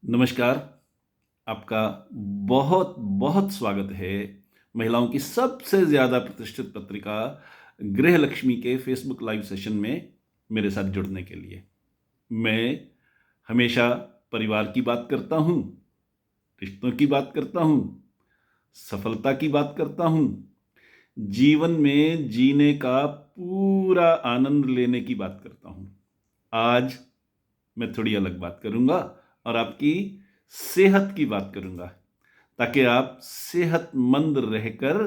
नमस्कार। आपका बहुत बहुत स्वागत है महिलाओं की सबसे ज़्यादा प्रतिष्ठित पत्रिका गृहलक्ष्मी के फेसबुक लाइव सेशन में मेरे साथ जुड़ने के लिए। मैं हमेशा परिवार की बात करता हूँ, रिश्तों की बात करता हूँ, सफलता की बात करता हूँ, जीवन में जीने का पूरा आनंद लेने की बात करता हूँ। आज मैं थोड़ी अलग बात करूँगा और आपकी सेहत की बात करूँगा, ताकि आप सेहतमंद रहकर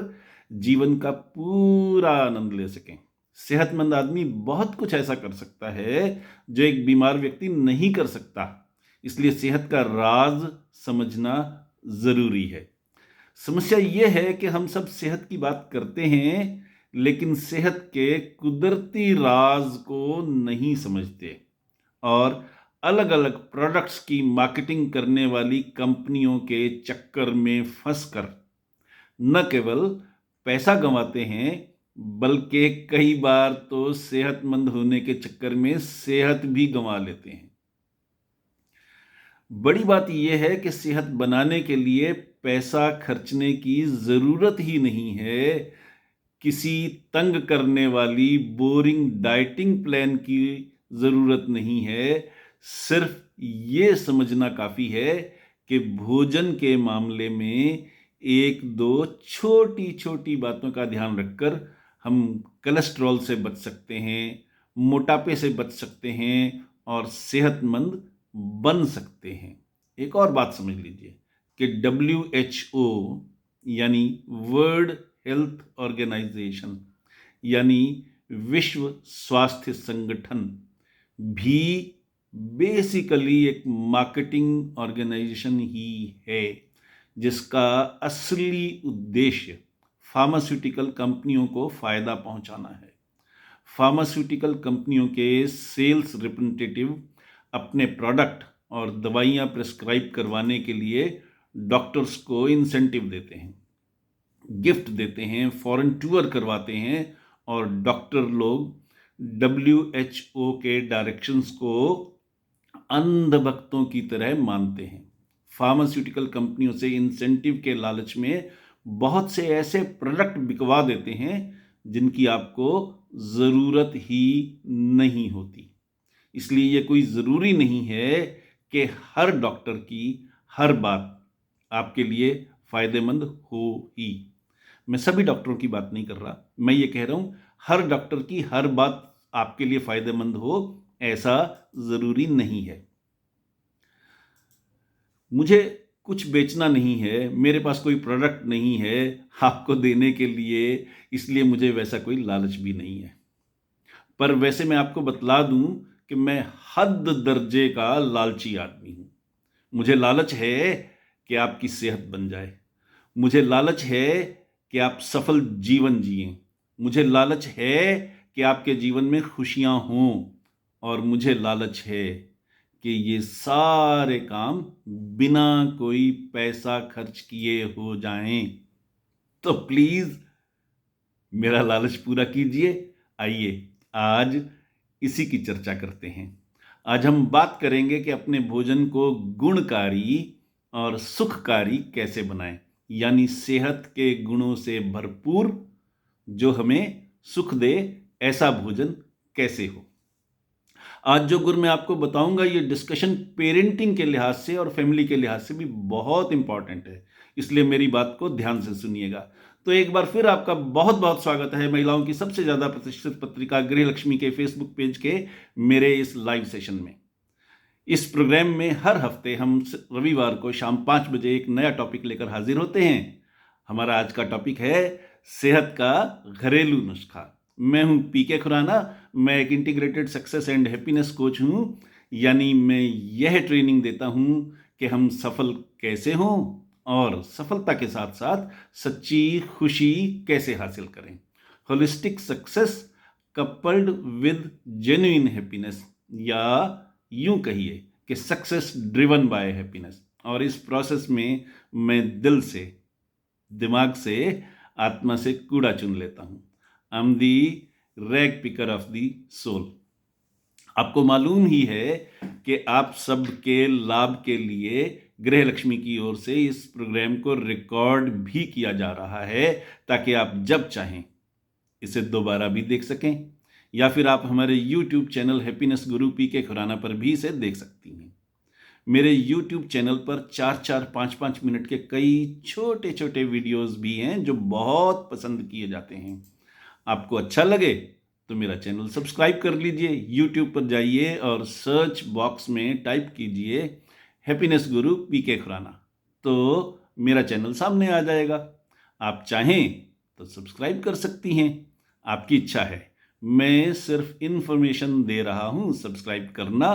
जीवन का पूरा आनंद ले सकें। सेहतमंद आदमी बहुत कुछ ऐसा कर सकता है जो एक बीमार व्यक्ति नहीं कर सकता। इसलिए सेहत का राज समझना ज़रूरी है। समस्या ये है कि हम सब सेहत की बात करते हैं, लेकिन सेहत के कुदरती राज को नहीं समझते और अलग-अलग प्रोडक्ट्स की मार्केटिंग करने वाली कंपनियों के चक्कर में फंसकर न केवल पैसा गंवाते हैं, बल्कि कई बार तो सेहतमंद होने के चक्कर में सेहत भी गंवा लेते हैं। बड़ी बात यह है कि सेहत बनाने के लिए पैसा खर्चने की ज़रूरत ही नहीं है। किसी तंग करने वाली बोरिंग डाइटिंग प्लान की ज़रूरत नहीं है। सिर्फ ये समझना काफ़ी है कि भोजन के मामले में 1-2 छोटी-छोटी बातों का ध्यान रखकर हम कोलेस्ट्रॉल से बच सकते हैं, मोटापे से बच सकते हैं और सेहतमंद बन सकते हैं। एक और बात समझ लीजिए कि WHO यानी वर्ल्ड हेल्थ ऑर्गेनाइजेशन यानी विश्व स्वास्थ्य संगठन भी बेसिकली एक मार्केटिंग ऑर्गेनाइजेशन ही है, जिसका असली उद्देश्य फार्मास्यूटिकल कंपनियों को फायदा पहुंचाना है। फार्मास्यूटिकल कंपनियों के सेल्स रिप्रेजेंटेटिव अपने प्रोडक्ट और दवाइयाँ प्रिस्क्राइब करवाने के लिए डॉक्टर्स को इंसेंटिव देते हैं, गिफ्ट देते हैं, फॉरेन टूर करवाते हैं और डॉक्टर लोग WHO के डायरेक्शंस को अंधभक्तों की तरह मानते हैं। फार्मास्यूटिकल कंपनियों से इंसेंटिव के लालच में बहुत से ऐसे प्रोडक्ट बिकवा देते हैं जिनकी आपको ज़रूरत ही नहीं होती। इसलिए ये कोई ज़रूरी नहीं है कि हर डॉक्टर की हर बात आपके लिए फ़ायदेमंद हो ही। मैं सभी डॉक्टरों की बात नहीं कर रहा, मैं ये कह रहा हूँ हर डॉक्टर की हर बात आपके लिए फ़ायदेमंद हो, ऐसा ज़रूरी नहीं है। मुझे कुछ बेचना नहीं है, मेरे पास कोई प्रोडक्ट नहीं है आपको देने के लिए, इसलिए मुझे वैसा कोई लालच भी नहीं है। पर वैसे मैं आपको बतला दूं कि मैं हद दर्जे का लालची आदमी हूं। मुझे लालच है कि आपकी सेहत बन जाए, मुझे लालच है कि आप सफल जीवन जिएं, मुझे लालच है कि आपके जीवन में खुशियां हों और मुझे लालच है कि ये सारे काम बिना कोई पैसा खर्च किए हो जाएं। तो प्लीज मेरा लालच पूरा कीजिए। आइए आज इसी की चर्चा करते हैं। आज हम बात करेंगे कि अपने भोजन को गुणकारी और सुखकारी कैसे बनाएं, यानी सेहत के गुणों से भरपूर जो हमें सुख दे, ऐसा भोजन कैसे हो। आज जो गुर मैं आपको बताऊंगा ये डिस्कशन पेरेंटिंग के लिहाज से और फैमिली के लिहाज से भी बहुत इंपॉर्टेंट है, इसलिए मेरी बात को ध्यान से सुनिएगा। तो एक बार फिर आपका बहुत बहुत स्वागत है महिलाओं की सबसे ज्यादा प्रतिष्ठित पत्रिका गृहलक्ष्मी के फेसबुक पेज के मेरे इस लाइव सेशन में। इस प्रोग्राम में हर हफ्ते हम रविवार को शाम 5 बजे एक नया टॉपिक लेकर हाजिर होते हैं। हमारा आज का टॉपिक है सेहत का घरेलू नुस्खा। मैं हूं पीके खुराना, मैं एक integrated success and happiness coach हूं, यानी मैं यह ट्रेनिंग देता हूं कि हम सफल कैसे हों और सफलता के साथ साथ सच्ची खुशी कैसे हासिल करें। Holistic success coupled with genuine happiness, या यूं कहिए कि सक्सेस ड्रिवन बाय हैप्पीनेस। और इस प्रोसेस में मैं दिल से, दिमाग से, आत्मा से कूड़ा चुन लेता हूं। I am the rag picker of the soul. आपको मालूम ही है कि आप सबके लाभ के लिए गृह लक्ष्मी की ओर से इस प्रोग्राम को रिकॉर्ड भी किया जा रहा है, ताकि आप जब चाहें इसे दोबारा भी देख सकें, या फिर आप हमारे YouTube चैनल हैप्पीनेस गुरु पीके खुराना पर भी इसे देख सकती हैं। मेरे YouTube चैनल पर 4-4, 5-5 मिनट के कई छोटे छोटे वीडियोस भी हैं जो बहुत पसंद किए जाते हैं। आपको अच्छा लगे तो मेरा चैनल सब्सक्राइब कर लीजिए। YouTube पर जाइए और सर्च बॉक्स में टाइप कीजिए हैप्पीनेस गुरु पीके खुराना, तो मेरा चैनल सामने आ जाएगा। आप चाहें तो सब्सक्राइब कर सकती हैं, आपकी इच्छा है। मैं सिर्फ इन्फॉर्मेशन दे रहा हूं, सब्सक्राइब करना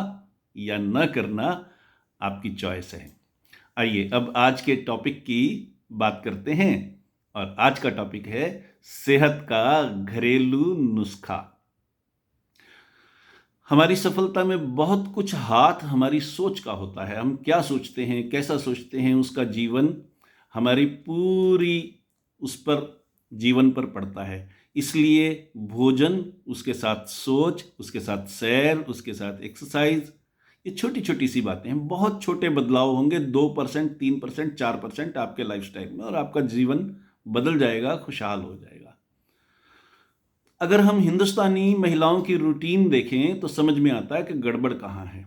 या न करना आपकी चॉइस है। आइए अब आज के टॉपिक की बात करते हैं, और आज का टॉपिक है सेहत का घरेलू नुस्खा। हमारी सफलता में बहुत कुछ हाथ हमारी सोच का होता है। हम क्या सोचते हैं, कैसा सोचते हैं, उसका जीवन हमारी पूरी उस पर जीवन पर पड़ता है। इसलिए भोजन, उसके साथ सोच, उसके साथ सैर, उसके साथ एक्सरसाइज, ये छोटी छोटी सी बातें हैं। बहुत छोटे बदलाव होंगे, 2%, 3%, 4% आपके लाइफस्टाइल में, और आपका जीवन बदल जाएगा, खुशहाल हो जाएगा। अगर हम हिंदुस्तानी महिलाओं की रूटीन देखें तो समझ में आता है कि गड़बड़ कहाँ है।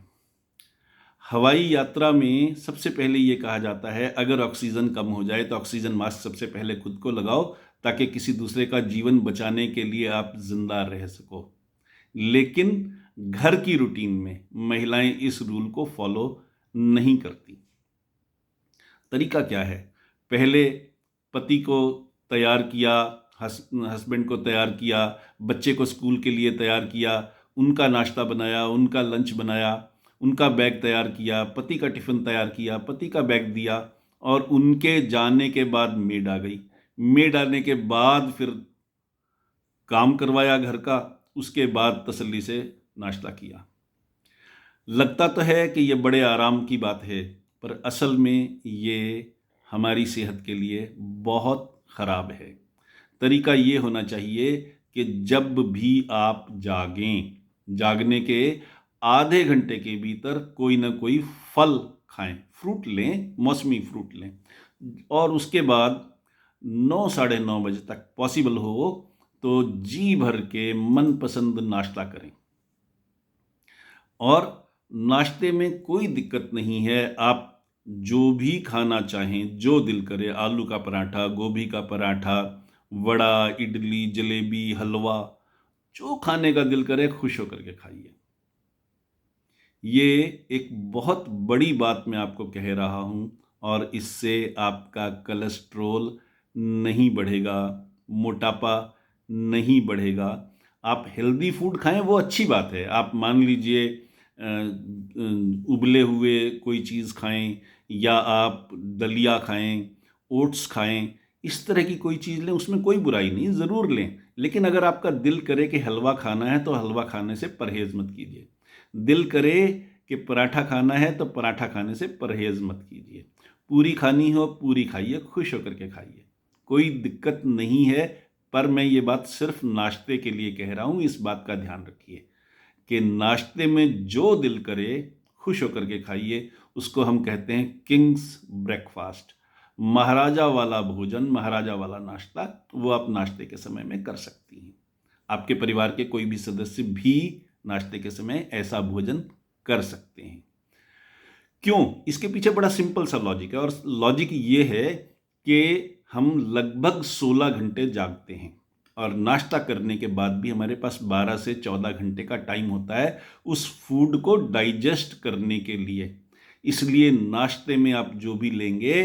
हवाई यात्रा में सबसे पहले ये कहा जाता है, अगर ऑक्सीजन कम हो जाए तो ऑक्सीजन मास्क सबसे पहले खुद को लगाओ, ताकि किसी दूसरे का जीवन बचाने के लिए आप जिंदा रह सको। लेकिन घर की रूटीन में महिलाएं इस रूल को फॉलो नहीं करती। तरीका क्या है? पहले पति को तैयार किया, हस्बैंड को तैयार किया, बच्चे को स्कूल के लिए तैयार किया, उनका नाश्ता बनाया, उनका लंच बनाया, उनका बैग तैयार किया, पति का टिफ़िन तैयार किया, पति का बैग दिया, और उनके जाने के बाद मेड आ गई। मेड आने के बाद फिर काम करवाया घर का, उसके बाद तसल्ली से नाश्ता किया। लगता तो है कि ये बड़े आराम की बात है, पर असल में ये हमारी सेहत के लिए बहुत ख़राब है। तरीका ये होना चाहिए कि जब भी आप जागें, जागने के आधे घंटे के भीतर कोई ना कोई फल खाएं, फ्रूट लें, मौसमी फ्रूट लें, और उसके बाद 9, साढ़े 9 बजे तक पॉसिबल हो तो जी भर के मनपसंद नाश्ता करें। और नाश्ते में कोई दिक्कत नहीं है, आप जो भी खाना चाहें, जो दिल करे, आलू का पराठा, गोभी का पराठा, वड़ा, इडली, जलेबी, हलवा, जो खाने का दिल करे खुश होकर के खाइए। ये एक बहुत बड़ी बात मैं आपको कह रहा हूँ, और इससे आपका कोलेस्ट्रॉल नहीं बढ़ेगा, मोटापा नहीं बढ़ेगा। आप हेल्दी फूड खाएं, वो अच्छी बात है। आप मान लीजिए उबले हुए कोई चीज़ खाएं, या आप दलिया खाएं, ओट्स खाएं, इस तरह की कोई चीज़ लें, उसमें कोई बुराई नहीं, ज़रूर लें। लेकिन अगर आपका दिल करे कि हलवा खाना है तो हलवा खाने से परहेज़ मत कीजिए। दिल करे कि पराठा खाना है तो पराठा खाने से परहेज़ मत कीजिए। पूरी खानी हो पूरी खाइए, खुश होकर के खाइए, कोई दिक्कत नहीं है। पर मैं ये बात सिर्फ नाश्ते के लिए कह रहा हूँ, इस बात का ध्यान रखिए कि नाश्ते में जो दिल करे खुश होकर के खाइए। उसको हम कहते हैं किंग्स ब्रेकफास्ट, महाराजा वाला भोजन, महाराजा वाला नाश्ता। वो आप नाश्ते के समय में कर सकती हैं। आपके परिवार के कोई भी सदस्य भी नाश्ते के समय ऐसा भोजन कर सकते हैं। क्यों? इसके पीछे बड़ा सिंपल सा लॉजिक है, और लॉजिक ये है कि हम लगभग 16 घंटे जागते हैं, और नाश्ता करने के बाद भी हमारे पास 12 से 14 घंटे का टाइम होता है उस फूड को डाइजेस्ट करने के लिए। इसलिए नाश्ते में आप जो भी लेंगे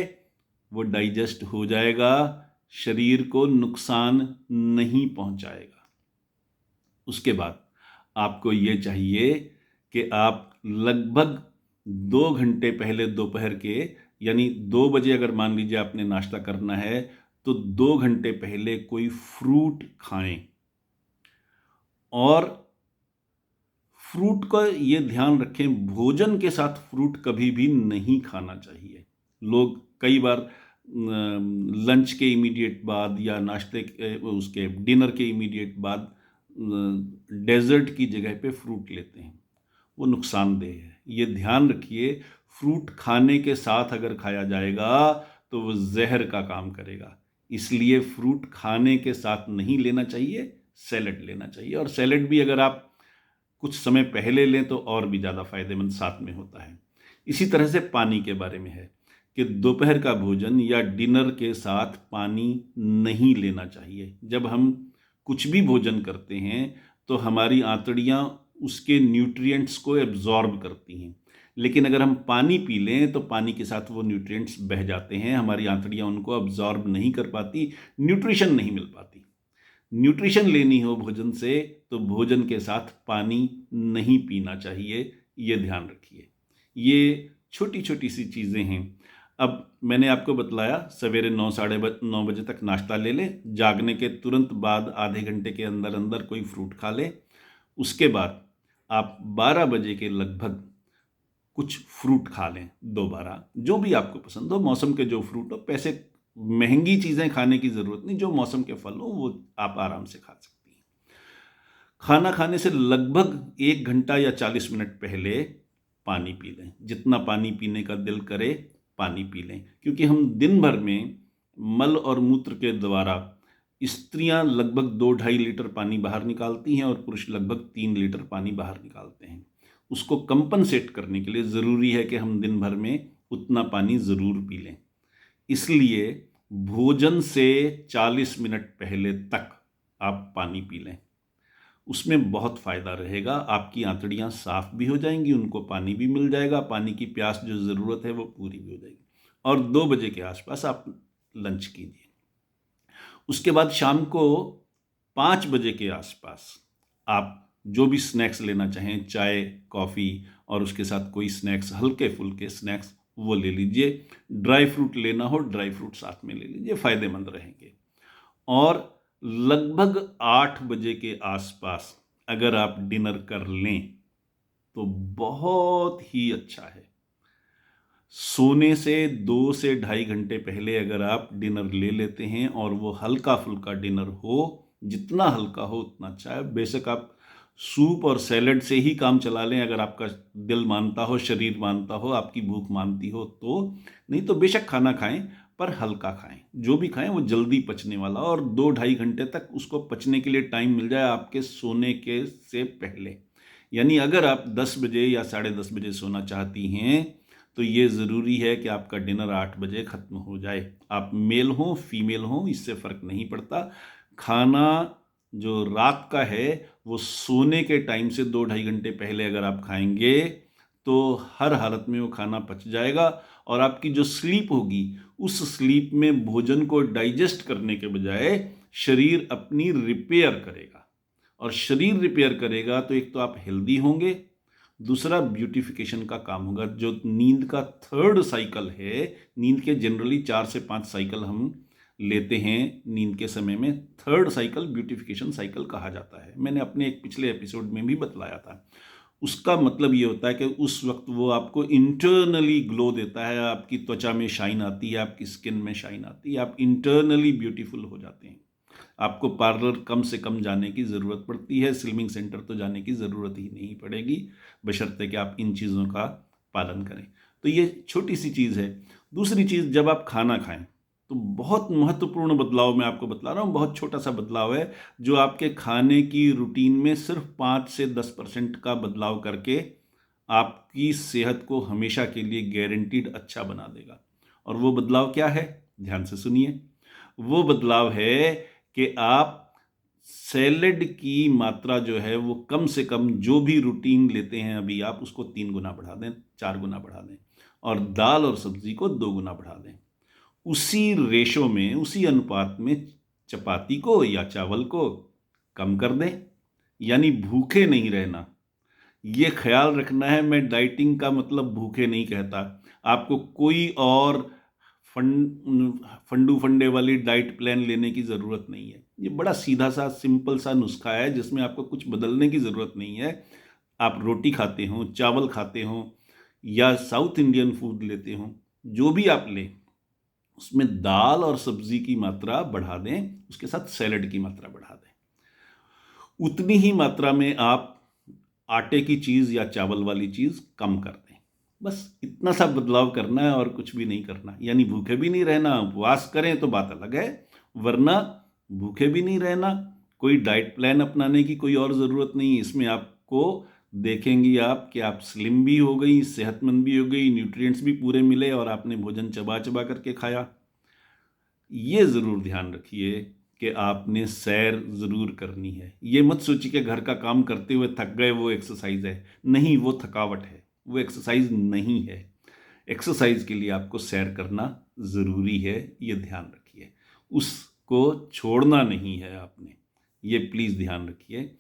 वो डाइजेस्ट हो जाएगा, शरीर को नुकसान नहीं पहुंचाएगा। उसके बाद आपको ये चाहिए कि आप लगभग 2 घंटे पहले दोपहर के, यानी 2 बजे अगर मान लीजिए आपने नाश्ता करना है, तो 2 घंटे पहले कोई फ्रूट खाएं। और फ्रूट का ये ध्यान रखें, भोजन के साथ फ्रूट कभी भी नहीं खाना चाहिए। लोग कई बार लंच के इमीडिएट बाद या नाश्ते के उसके डिनर के इमीडिएट बाद डेजर्ट की जगह पे फ्रूट लेते हैं। वो नुकसानदेह है। ये ध्यान रखिए, फ्रूट खाने के साथ अगर खाया जाएगा तो वो जहर का काम करेगा। इसलिए फ्रूट खाने के साथ नहीं लेना चाहिए, सैलेड लेना चाहिए। और सैलेड भी अगर आप कुछ समय पहले लें तो और भी ज़्यादा फायदेमंद साथ में होता है। इसी तरह से पानी के बारे में है कि दोपहर का भोजन या डिनर के साथ पानी नहीं लेना चाहिए। जब हम कुछ भी भोजन करते हैं तो हमारी आंतड़ियाँ उसके न्यूट्रिएंट्स को एब्जॉर्ब करती हैं, लेकिन अगर हम पानी पी लें तो पानी के साथ वो न्यूट्रिएंट्स बह जाते हैं, हमारी आंतड़ियाँ उनको एब्जॉर्ब नहीं कर पाती, न्यूट्रिशन नहीं मिल पाती। न्यूट्रिशन लेनी हो भोजन से तो भोजन के साथ पानी नहीं पीना चाहिए, ये ध्यान रखिए। ये छोटी छोटी सी चीज़ें हैं। अब मैंने आपको बतलाया सवेरे 9 साढ़े 9 बजे तक नाश्ता ले लें, जागने के तुरंत बाद आधे घंटे के अंदर अंदर कोई फ्रूट खा लें। उसके बाद आप 12 बजे के लगभग कुछ फ्रूट खा लें, दोबारा जो भी आपको पसंद हो, मौसम के जो फ्रूट हो। पैसे महंगी चीज़ें खाने की ज़रूरत नहीं, जो मौसम के फल हो वो आप आराम से खा सकती हैं। खाना खाने से लगभग 1 घंटा या 40 मिनट पहले पानी पी लें। जितना पानी पीने का दिल करे पानी पी लें, क्योंकि हम दिन भर में मल और मूत्र के द्वारा स्त्रियां लगभग 2-2.5 लीटर पानी बाहर निकालती हैं और पुरुष लगभग 3 लीटर पानी बाहर निकालते हैं। उसको कंपनसेट करने के लिए ज़रूरी है कि हम दिन भर में उतना पानी ज़रूर पी लें। इसलिए भोजन से 40 मिनट पहले तक आप पानी पी लें, उसमें बहुत फ़ायदा रहेगा। आपकी आंतड़ियाँ साफ़ भी हो जाएंगी, उनको पानी भी मिल जाएगा, पानी की प्यास जो ज़रूरत है वो पूरी भी हो जाएगी। और 2 बजे के आसपास आप लंच कीजिए। उसके बाद शाम को 5 बजे के आसपास आप जो भी स्नैक्स लेना चाहें, चाय, कॉफ़ी और उसके साथ कोई स्नैक्स, हल्के फुल्के स्नैक्स, वो ले लीजिए। ड्राई फ्रूट लेना हो, ड्राई फ्रूट साथ में ले लीजिए, फ़ायदेमंद रहेंगे। और लगभग 8 बजे के आसपास अगर आप डिनर कर लें तो बहुत ही अच्छा है। सोने से 2 से 2.5 घंटे पहले अगर आप डिनर ले लेते हैं और वो हल्का फुल्का डिनर हो, जितना हल्का हो उतना अच्छा है। बेशक आप सूप और सैलेड से ही काम चला लें, अगर आपका दिल मानता हो, शरीर मानता हो, आपकी भूख मानती हो तो। नहीं तो बेशक खाना खाएं, पर हल्का खाएं। जो भी खाएं वो जल्दी पचने वाला, और 2-2.5 घंटे तक उसको पचने के लिए टाइम मिल जाए आपके सोने के से पहले। यानी अगर आप 10 बजे या 10:30 बजे सोना चाहती हैं तो ये ज़रूरी है कि आपका डिनर 8 बजे ख़त्म हो जाए। आप मेल हों, फीमेल हों, इससे फ़र्क नहीं पड़ता। खाना जो रात का है वो सोने के टाइम से 2-2.5 घंटे पहले अगर आप खाएंगे तो हर हालत में वो खाना पच जाएगा, और आपकी जो स्लीप होगी उस स्लीप में भोजन को डाइजेस्ट करने के बजाय शरीर अपनी रिपेयर करेगा। और शरीर रिपेयर करेगा तो एक तो आप हेल्दी होंगे, दूसरा ब्यूटिफिकेशन का काम होगा। जो नींद का थर्ड साइकिल है, नींद के जनरली 4 से 5 साइकिल हम लेते हैं नींद के समय में, थर्ड साइकिल ब्यूटिफिकेशन साइकिल कहा जाता है। मैंने अपने एक पिछले एपिसोड में भी बतलाया था। उसका मतलब ये होता है कि उस वक्त वो आपको इंटरनली ग्लो देता है, आपकी त्वचा में शाइन आती है, आपकी स्किन में शाइन आती है, आप इंटरनली ब्यूटीफुल हो जाते हैं। आपको पार्लर कम से कम जाने की ज़रूरत पड़ती है, स्लिमिंग सेंटर तो जाने की ज़रूरत ही नहीं पड़ेगी, बशर्ते कि आप इन चीज़ों का पालन करें। तो ये छोटी सी चीज़ है। दूसरी चीज़, जब आप खाना खाएं तो बहुत महत्वपूर्ण बदलाव मैं आपको बतला रहा हूँ, बहुत छोटा सा बदलाव है जो आपके खाने की रूटीन में सिर्फ 5 से 10% का बदलाव करके आपकी सेहत को हमेशा के लिए गारंटीड अच्छा बना देगा। और वो बदलाव क्या है? ध्यान से सुनिए। वो बदलाव है कि आप सैलेड की मात्रा जो है वो कम से कम, जो भी रूटीन लेते हैं अभी आप, उसको 3 गुना बढ़ा दें, 4 गुना बढ़ा दें, और दाल और सब्जी को 2 गुना बढ़ा दें। उसी रेशो में, उसी अनुपात में चपाती को या चावल को कम कर दें। यानी भूखे नहीं रहना, ये ख्याल रखना है। मैं डाइटिंग का मतलब भूखे नहीं कहता। आपको कोई और फंडू फंडे वाली डाइट प्लान लेने की ज़रूरत नहीं है। ये बड़ा सीधा सा सिंपल सा नुस्खा है जिसमें आपको कुछ बदलने की ज़रूरत नहीं है। आप रोटी खाते हो, चावल खाते हो, या साउथ इंडियन फूड लेते हो, जो भी आप लें उसमें दाल और सब्जी की मात्रा बढ़ा दें, उसके साथ सैलेड की मात्रा बढ़ा दें। उतनी ही मात्रा में आप आटे की चीज़ या चावल वाली चीज़ कम कर दें। बस इतना सा बदलाव करना है और कुछ भी नहीं करना। यानी भूखे भी नहीं रहना, उपवास करें तो बात अलग है, वरना भूखे भी नहीं रहना। कोई डाइट प्लान अपनाने की कोई और ज़रूरत नहीं। इसमें आपको देखेंगी आप कि आप स्लिम भी हो गई, सेहतमंद भी हो गई, न्यूट्रिएंट्स भी पूरे मिले और आपने भोजन चबा चबा करके खाया। ये ज़रूर ध्यान रखिए कि आपने सैर ज़रूर करनी है। ये मत सोचिए कि घर का काम करते हुए थक गए वो एक्सरसाइज है। नहीं, वो थकावट है, वो एक्सरसाइज नहीं है। एक्सरसाइज के लिए आपको सैर करना ज़रूरी है, ये ध्यान रखिए। उसको छोड़ना नहीं है आपने, ये प्लीज़ ध्यान रखिए।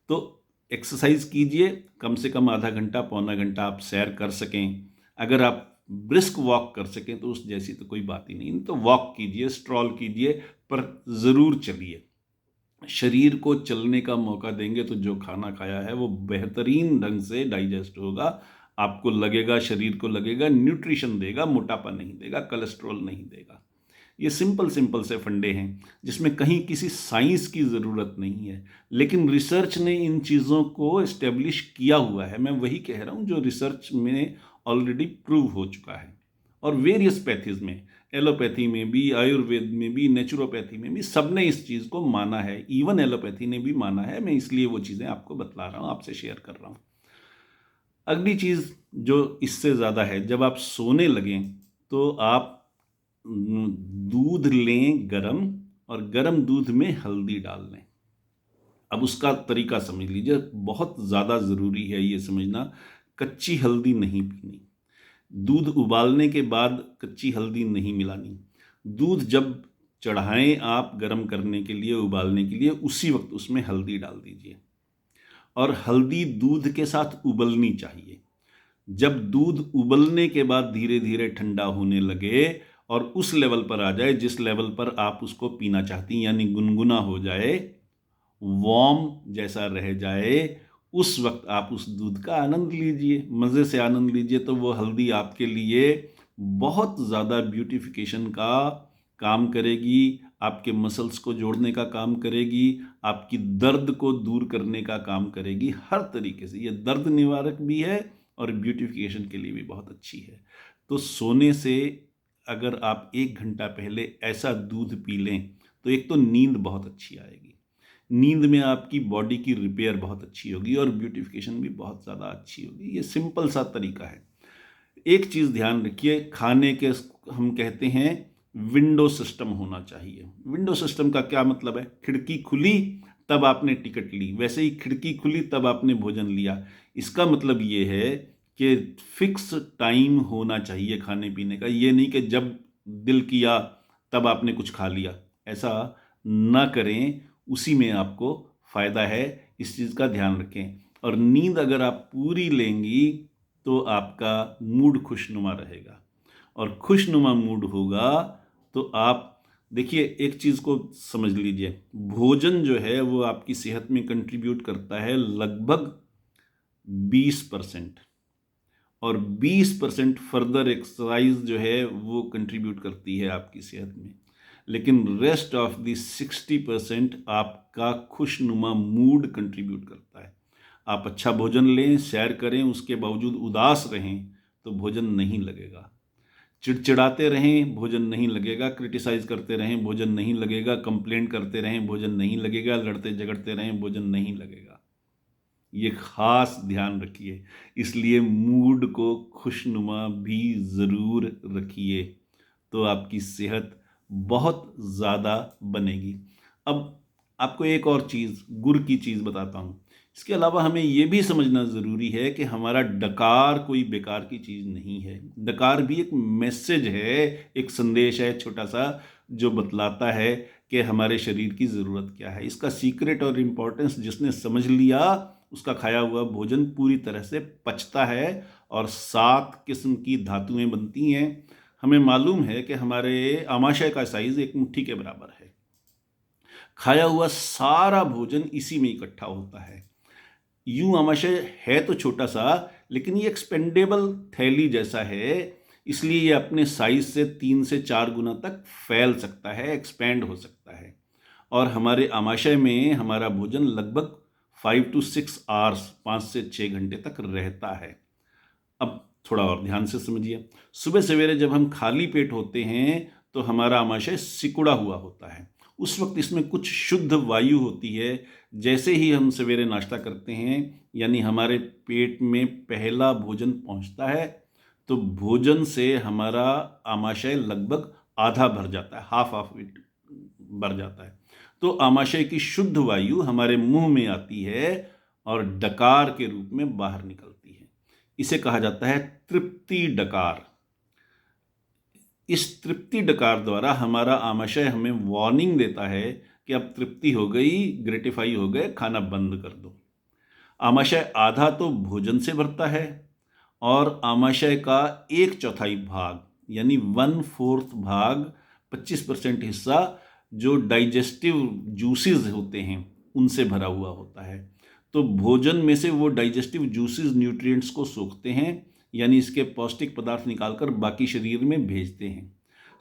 तो एक्सरसाइज कीजिए, कम से कम आधा घंटा पौना घंटा आप सैर कर सकें। अगर आप ब्रिस्क वॉक कर सकें तो उस जैसी तो कोई बात ही नहीं, तो वॉक कीजिए, स्ट्रॉल कीजिए, पर ज़रूर चलिए। शरीर को चलने का मौका देंगे तो जो खाना खाया है वो बेहतरीन ढंग से डाइजेस्ट होगा। आपको लगेगा, शरीर को लगेगा, न्यूट्रिशन देगा, मोटापा नहीं देगा, कोलेस्ट्रॉल नहीं देगा। ये सिंपल सिंपल से फंडे हैं जिसमें कहीं किसी साइंस की ज़रूरत नहीं है, लेकिन रिसर्च ने इन चीज़ों को इस्टेब्लिश किया हुआ है। मैं वही कह रहा हूँ जो रिसर्च में ऑलरेडी प्रूव हो चुका है। और वेरियस पैथीज में, एलोपैथी में भी, आयुर्वेद में भी, नेचुरोपैथी में भी, सब ने इस चीज़ को माना है। इवन एलोपैथी ने भी माना है। मैं इसलिए वो चीज़ें आपको बतला रहा हूँ, आपसे शेयर कर रहा हूँ। अगली चीज़ जो इससे ज़्यादा है, जब आप सोने लगें तो आप दूध लें गरम, और गरम दूध में हल्दी डाल लें। अब उसका तरीका समझ लीजिए, बहुत ज़्यादा ज़रूरी है ये समझना। कच्ची हल्दी नहीं पीनी, दूध उबालने के बाद कच्ची हल्दी नहीं मिलानी। दूध जब चढ़ाएं आप गरम करने के लिए, उबालने के लिए, उसी वक्त उसमें हल्दी डाल दीजिए, और हल्दी दूध के साथ उबलनी चाहिए। जब दूध उबलने के बाद धीरे धीरे ठंडा होने लगे और उस लेवल पर आ जाए जिस लेवल पर आप उसको पीना चाहती हैं, यानी गुनगुना हो जाए, वार्म जैसा रह जाए, उस वक्त आप उस दूध का आनंद लीजिए, मज़े से आनंद लीजिए। तो वो हल्दी आपके लिए बहुत ज़्यादा ब्यूटिफिकेशन का काम करेगी, आपके मसल्स को जोड़ने का काम करेगी, आपकी दर्द को दूर करने का काम करेगी। हर तरीके से ये दर्द निवारक भी है और ब्यूटिफिकेशन के लिए भी बहुत अच्छी है। तो सोने से अगर आप 1 घंटा पहले ऐसा दूध पी लें तो एक तो नींद बहुत अच्छी आएगी, नींद में आपकी बॉडी की रिपेयर बहुत अच्छी होगी और ब्यूटिफिकेशन भी बहुत ज़्यादा अच्छी होगी। ये सिंपल सा तरीका है। एक चीज़ ध्यान रखिए, खाने के हम कहते हैं विंडो सिस्टम होना चाहिए। विंडो सिस्टम का क्या मतलब है? खिड़की खुली तब आपने टिकट ली, वैसे ही खिड़की खुली तब आपने भोजन लिया। इसका मतलब ये है कि फिक्स टाइम होना चाहिए खाने पीने का। ये नहीं कि जब दिल किया तब आपने कुछ खा लिया, ऐसा ना करें। उसी में आपको फ़ायदा है, इस चीज़ का ध्यान रखें। और नींद अगर आप पूरी लेंगी तो आपका मूड खुशनुमा रहेगा, और खुशनुमा मूड होगा तो आप देखिए, एक चीज़ को समझ लीजिए, भोजन जो है वो आपकी सेहत में कंट्रीब्यूट करता है लगभग 20%, और 20% फर्दर एक्सरसाइज जो है वो कंट्रीब्यूट करती है आपकी सेहत में। लेकिन रेस्ट ऑफ दी 60% आपका खुशनुमा मूड कंट्रीब्यूट करता है। आप अच्छा भोजन लें, सैर करें, उसके बावजूद उदास रहें तो भोजन नहीं लगेगा। चिड़चिड़ाते रहें, भोजन नहीं लगेगा। क्रिटिसाइज़ करते रहें, भोजन नहीं लगेगा। कंप्लेंट करते रहें, भोजन नहीं लगेगा। लड़ते झगड़ते रहें, भोजन नहीं लगेगा। ये ख़ास ध्यान रखिए। इसलिए मूड को खुशनुमा भी ज़रूर रखिए, तो आपकी सेहत बहुत ज़्यादा बनेगी। अब आपको एक और चीज़, गुर की चीज़ बताता हूँ। इसके अलावा हमें ये भी समझना ज़रूरी है कि हमारा डकार कोई बेकार की चीज़ नहीं है। डकार भी एक मैसेज है, एक संदेश है छोटा सा, जो बतलाता है कि हमारे शरीर की ज़रूरत क्या है। इसका सीक्रेट और इम्पोर्टेंस जिसने समझ लिया, उसका खाया हुआ भोजन पूरी तरह से पचता है और 7 किस्म की धातुएं बनती हैं। हमें मालूम है कि हमारे आमाशय का साइज़ एक मुट्ठी के बराबर है। खाया हुआ सारा भोजन इसी में इकट्ठा होता है। यूं आमाशय है तो छोटा सा, लेकिन ये एक्सपेंडेबल थैली जैसा है, इसलिए ये अपने साइज से 3 से 4 गुना तक फैल सकता है, एक्सपेंड हो सकता है। और हमारे आमाशय में हमारा भोजन लगभग 5 to 6 आवर्स, 5 से 6 घंटे तक रहता है। अब थोड़ा और ध्यान से समझिए। सुबह सवेरे जब हम खाली पेट होते हैं तो हमारा आमाशय सिकुड़ा हुआ होता है। उस वक्त इसमें कुछ शुद्ध वायु होती है। जैसे ही हम सवेरे नाश्ता करते हैं, यानी हमारे पेट में पहला भोजन पहुंचता है, तो भोजन से हमारा आमाशय लगभग आधा भर जाता है, हाफ ऑफ इट भर जाता है। तो आमाशय की शुद्ध वायु हमारे मुंह में आती है और डकार के रूप में बाहर निकलती है। इसे कहा जाता है तृप्ति डकार। इस तृप्ति डकार द्वारा हमारा आमाशय हमें वार्निंग देता है कि अब तृप्ति हो गई, ग्रेटिफाई हो गए, खाना बंद कर दो। आमाशय आधा तो भोजन से भरता है और आमाशय का 1/4 भाग यानी 1/4 भाग, 25% हिस्सा जो डाइजेस्टिव जूसेस होते हैं उनसे भरा हुआ होता है। तो भोजन में से वो डाइजेस्टिव जूसेस न्यूट्रिएंट्स को सोखते हैं, यानी इसके पौष्टिक पदार्थ निकालकर बाकी शरीर में भेजते हैं।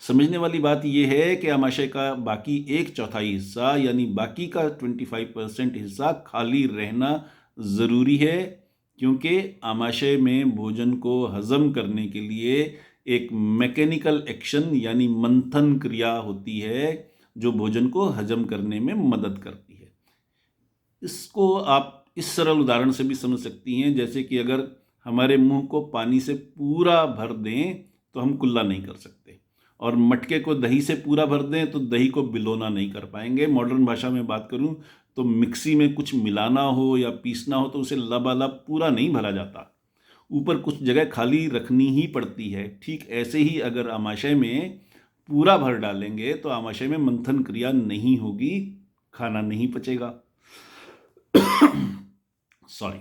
समझने वाली बात यह है कि आमाशय का बाकी 1/4 हिस्सा यानी बाकी का 25% हिस्सा खाली रहना ज़रूरी है, क्योंकि आमाशय में भोजन को हजम करने के लिए एक मैकेनिकल एक्शन यानी मंथन क्रिया होती है जो भोजन को हजम करने में मदद करती है। इसको आप इस सरल उदाहरण से भी समझ सकती हैं, जैसे कि अगर हमारे मुंह को पानी से पूरा भर दें तो हम कुल्ला नहीं कर सकते, और मटके को दही से पूरा भर दें तो दही को बिलोना नहीं कर पाएंगे। मॉडर्न भाषा में बात करूं तो मिक्सी में कुछ मिलाना हो या पीसना हो तो उसे लबालब पूरा नहीं भरा जाता, ऊपर कुछ जगह खाली रखनी ही पड़ती है। ठीक ऐसे ही अगर आमाशय में पूरा भर डालेंगे तो आमाशय में मंथन क्रिया नहीं होगी, खाना नहीं पचेगा। सॉरी।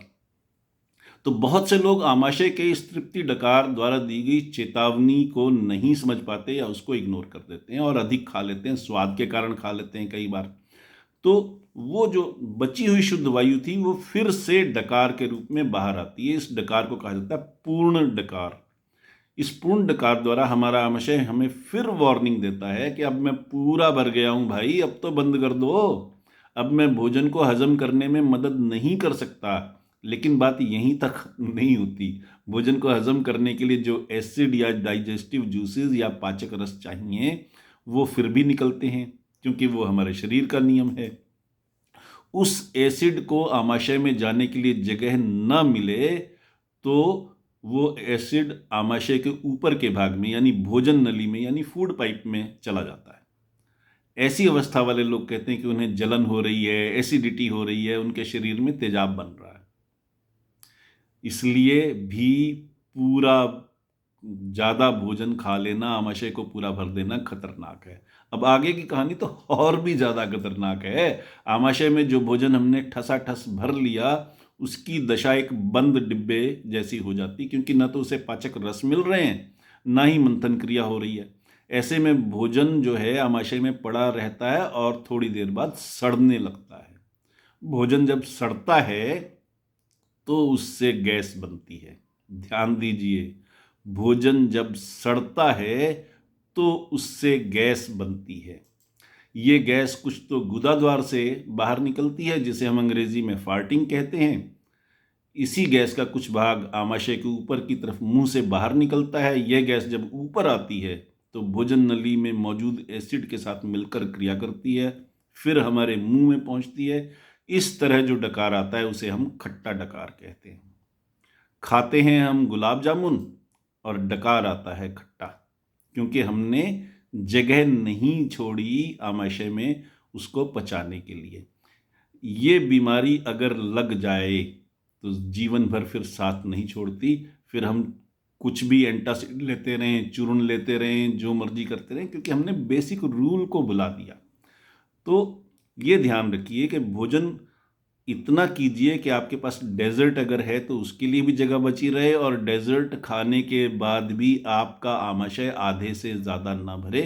तो बहुत से लोग आमाशय के इस तृप्ति डकार द्वारा दी गई चेतावनी को नहीं समझ पाते या उसको इग्नोर कर देते हैं और अधिक खा लेते हैं, स्वाद के कारण खा लेते हैं कई बार। तो वो जो बची हुई शुद्ध वायु थी वो फिर से डकार के रूप में बाहर आती है। इस डकार को कहा जाता है पूर्ण डकार। इस पूर्ण डकार द्वारा हमारा आमाशय हमें फिर वार्निंग देता है कि अब मैं पूरा भर गया हूं भाई, अब तो बंद कर दो, अब मैं भोजन को हजम करने में मदद नहीं कर सकता। लेकिन बात यहीं तक नहीं होती। भोजन को हजम करने के लिए जो एसिड या डाइजेस्टिव जूसेस या पाचक रस चाहिए वो फिर भी निकलते हैं, क्योंकि वो हमारे शरीर का नियम है। उस एसिड को आमाशय में जाने के लिए जगह न मिले तो वो एसिड आमाशय के ऊपर के भाग में यानी भोजन नली में यानी फूड पाइप में चला जाता है। ऐसी अवस्था वाले लोग कहते हैं कि उन्हें जलन हो रही है, एसिडिटी हो रही है, उनके शरीर में तेजाब बन रहा है। इसलिए भी पूरा ज़्यादा भोजन खा लेना, आमाशय को पूरा भर देना खतरनाक है। अब आगे की कहानी तो और भी ज़्यादा खतरनाक है। आमाशय में जो भोजन हमने ठसाठस भर लिया उसकी दशा एक बंद डिब्बे जैसी हो जाती, क्योंकि ना तो उसे पाचक रस मिल रहे हैं ना ही मंथन क्रिया हो रही है। ऐसे में भोजन जो है आमाशय में पड़ा रहता है और थोड़ी देर बाद सड़ने लगता है। भोजन जब सड़ता है तो उससे गैस बनती है। ध्यान दीजिए, भोजन जब सड़ता है तो उससे गैस बनती है। ये गैस कुछ तो गुदाद्वार से बाहर निकलती है, जिसे हम अंग्रेजी में फार्टिंग कहते हैं। इसी गैस का कुछ भाग आमाशय के ऊपर की तरफ मुंह से बाहर निकलता है। यह गैस जब ऊपर आती है तो भोजन नली में मौजूद एसिड के साथ मिलकर क्रिया करती है, फिर हमारे मुंह में पहुंचती है। इस तरह जो डकार आता है उसे हम खट्टा डकार कहते हैं। खाते हैं हम गुलाब जामुन और डकार आता है खट्टा, क्योंकि हमने जगह नहीं छोड़ी आमाशय में उसको पचाने के लिए। ये बीमारी अगर लग जाए तो जीवन भर फिर साथ नहीं छोड़ती। फिर हम कुछ भी एंटासिड लेते रहें, चूर्ण लेते रहें, जो मर्जी करते रहें, क्योंकि हमने बेसिक रूल को भुला दिया। तो ये ध्यान रखिए कि भोजन इतना कीजिए कि आपके पास डेजर्ट अगर है तो उसके लिए भी जगह बची रहे, और डेजर्ट खाने के बाद भी आपका आमाशय आधे से ज़्यादा ना भरे,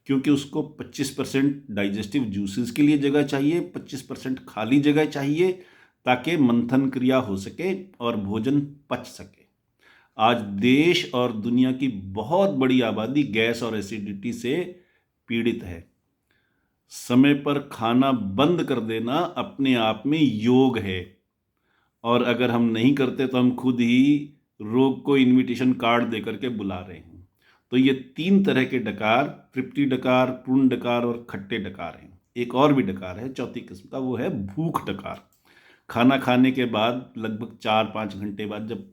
क्योंकि उसको 25% डाइजेस्टिव जूसेस के लिए जगह चाहिए, 25% खाली जगह चाहिए, ताकि मंथन क्रिया हो सके और भोजन पच सके। आज देश और दुनिया की बहुत बड़ी आबादी गैस और एसिडिटी से पीड़ित है। समय पर खाना बंद कर देना अपने आप में योग है, और अगर हम नहीं करते तो हम खुद ही रोग को इनविटेशन कार्ड दे करके बुला रहे हैं। तो ये 3 तरह के डकार, तृप्ति डकार, पूर्ण डकार और खट्टे डकार हैं। एक और भी डकार है चौथी किस्म का, वो है भूख डकार। खाना खाने के बाद लगभग 4-5 घंटे बाद जब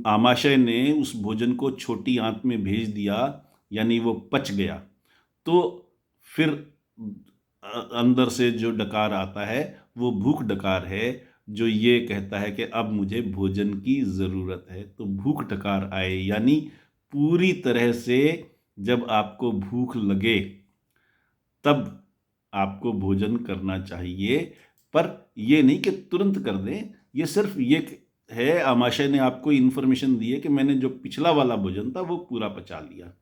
आमाशय ने उस भोजन को छोटी आंत में भेज दिया, यानी वो पच गया, तो फिर अंदर से जो डकार आता है वो भूख डकार है, जो ये कहता है कि अब मुझे भोजन की ज़रूरत है। तो भूख डकार आए, यानी पूरी तरह से जब आपको भूख लगे तब आपको भोजन करना चाहिए, पर ये नहीं कि तुरंत कर दें। ये सिर्फ ये है, आमाशय ने आपको इन्फॉर्मेशन दी है कि मैंने जो पिछला वाला भोजन था वो पूरा पचा लिया,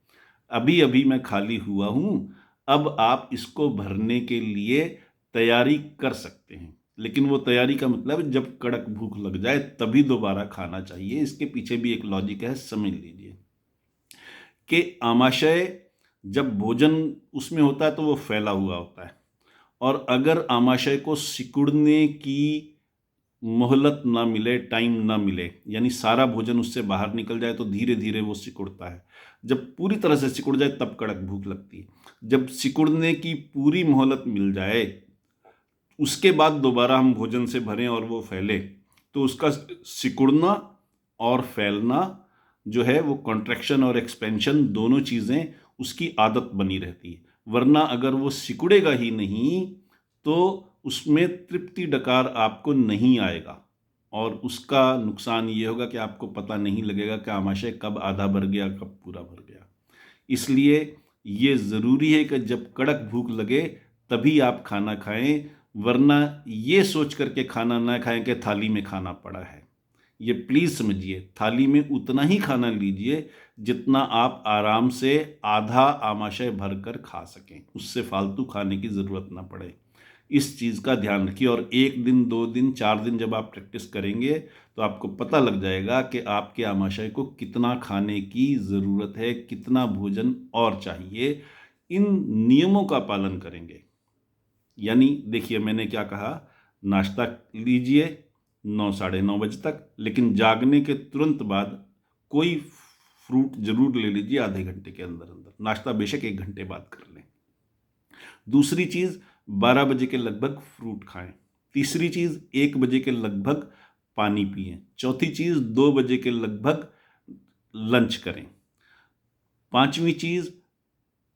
अभी अभी मैं खाली हुआ हूँ, अब आप इसको भरने के लिए तैयारी कर सकते हैं। लेकिन वो तैयारी का मतलब जब कड़क भूख लग जाए तभी दोबारा खाना चाहिए। इसके पीछे भी एक लॉजिक है, समझ लीजिए कि आमाशय जब भोजन उसमें होता है तो वो फैला हुआ होता है, और अगर आमाशय को सिकुड़ने की मोहलत ना मिले, टाइम ना मिले, यानी सारा भोजन उससे बाहर निकल जाए तो धीरे धीरे वो सिकुड़ता है। जब पूरी तरह से सिकुड़ जाए तब कड़क भूख लगती है। जब सिकुड़ने की पूरी मोहलत मिल जाए उसके बाद दोबारा हम भोजन से भरें और वो फैले, तो उसका सिकुड़ना और फैलना जो है वो कॉन्ट्रैक्शन और एक्सपेंशन दोनों चीज़ें उसकी आदत बनी रहती है। वरना अगर वो सिकुड़ेगा ही नहीं तो उसमें तृप्ति डकार आपको नहीं आएगा, और उसका नुकसान ये होगा कि आपको पता नहीं लगेगा कि आमाशय कब आधा भर गया, कब पूरा भर गया। इसलिए ये ज़रूरी है कि जब कड़क भूख लगे तभी आप खाना खाएं, वरना ये सोच करके खाना ना खाएं कि थाली में खाना पड़ा है। ये प्लीज़ समझिए, थाली में उतना ही खाना लीजिए जितना आप आराम से आधा आमाशय भर कर खा सकें, उससे फालतू खाने की ज़रूरत ना पड़े। इस चीज़ का ध्यान रखिए, और 1 दिन 2 दिन 4 दिन जब आप प्रैक्टिस करेंगे तो आपको पता लग जाएगा कि आपके आमाशय को कितना खाने की ज़रूरत है, कितना भोजन और चाहिए। इन नियमों का पालन करेंगे, यानी देखिए मैंने क्या कहा, नाश्ता लीजिए 9 साढ़े 9 बजे तक, लेकिन जागने के तुरंत बाद कोई फ्रूट ज़रूर ले लीजिए आधे घंटे के अंदर अंदर। नाश्ता बेशक 1 घंटे बाद कर लें। दूसरी चीज़, 12 बजे के लगभग फ्रूट खाएं। तीसरी चीज़, 1 बजे के लगभग पानी पिएं। चौथी चीज़, 2 बजे के लगभग लंच करें। पांचवी चीज़,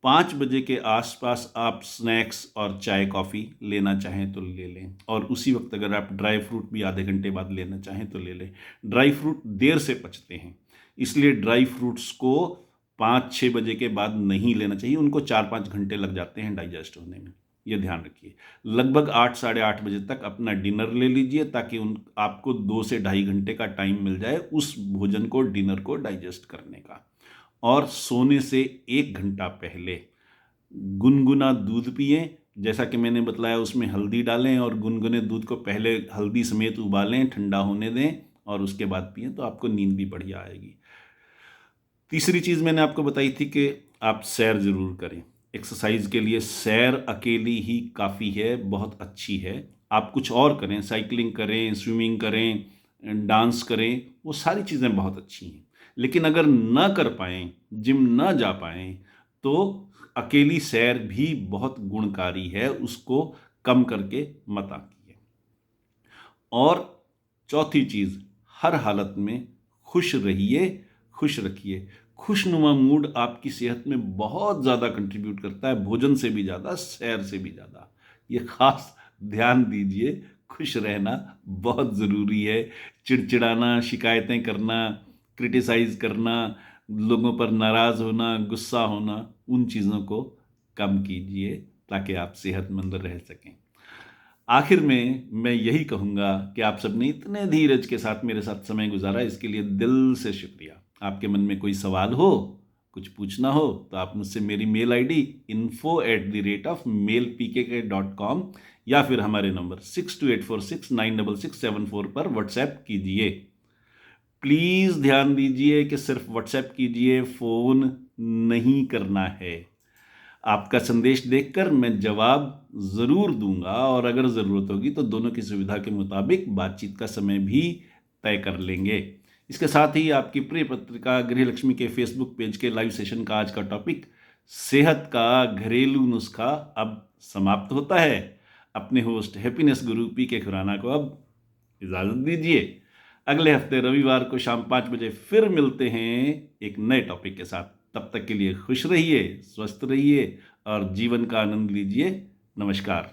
5 बजे के आसपास आप स्नैक्स और चाय कॉफ़ी लेना चाहें तो ले लें, और उसी वक्त अगर आप ड्राई फ्रूट भी आधे घंटे बाद लेना चाहें तो ले लें। ड्राई फ्रूट देर से पचते हैं, इसलिए ड्राई फ्रूट्स को 5-6 बजे के बाद नहीं लेना चाहिए, उनको 4-5 घंटे लग जाते हैं डाइजेस्ट होने में, ये ध्यान रखिए। लगभग 8 साढ़े 8 बजे तक अपना डिनर ले लीजिए, ताकि आपको 2 से ढाई घंटे का टाइम मिल जाए उस भोजन को, डिनर को डाइजेस्ट करने का। और सोने से 1 घंटा पहले गुनगुना दूध पिएं, जैसा कि मैंने बतलाया उसमें हल्दी डालें, और गुनगुने दूध को पहले हल्दी समेत उबालें, ठंडा होने दें और उसके बाद पिएं, तो आपको नींद भी बढ़िया आएगी। तीसरी चीज़ मैंने आपको बताई थी कि आप सैर ज़रूर करें। एक्सरसाइज के लिए सैर अकेली ही काफ़ी है, बहुत अच्छी है। आप कुछ और करें, साइकिलिंग करें, स्विमिंग करें, डांस करें, वो सारी चीज़ें बहुत अच्छी हैं। लेकिन अगर ना कर पाएँ, जिम ना जा पाएँ, तो अकेली सैर भी बहुत गुणकारी है, उसको कम करके मत आकिए। और चौथी चीज़, हर हालत में खुश रहिए, खुश रखिए। खुशनुमा मूड आपकी सेहत में बहुत ज़्यादा कंट्रीब्यूट करता है, भोजन से भी ज़्यादा, सैर से भी ज़्यादा। ये ख़ास ध्यान दीजिए, खुश रहना बहुत ज़रूरी है। चिड़चिड़ाना, शिकायतें करना, क्रिटिसाइज़ करना, लोगों पर नाराज़ होना, गुस्सा होना, उन चीज़ों को कम कीजिए ताकि आप सेहतमंद रह सकें। आखिर में मैं यही कहूँगा कि आप सबने इतने धीरज के साथ मेरे साथ समय गुजारा, इसके लिए दिल से शुक्रिया। आपके मन में कोई सवाल हो, कुछ पूछना हो, तो आप मुझसे मेरी मेल आईडी info@mailpkk.com या फिर हमारे नंबर 6284696674 पर व्हाट्सएप कीजिए। प्लीज़ ध्यान दीजिए कि सिर्फ व्हाट्सएप कीजिए, फ़ोन नहीं करना है। आपका संदेश देखकर मैं जवाब ज़रूर दूंगा और अगर ज़रूरत होगी तो दोनों की सुविधा के मुताबिक बातचीत का समय भी तय कर लेंगे। इसके साथ ही आपकी प्रिय पत्रिका गृहलक्ष्मी के फेसबुक पेज के लाइव सेशन का आज का टॉपिक सेहत का घरेलू नुस्खा अब समाप्त होता है। अपने होस्ट हैप्पीनेस गुरु पी के खुराना को अब इजाज़त दीजिए। अगले हफ्ते रविवार को शाम 5 बजे फिर मिलते हैं एक नए टॉपिक के साथ। तब तक के लिए खुश रहिए, स्वस्थ रहिए और जीवन का आनंद लीजिए। नमस्कार।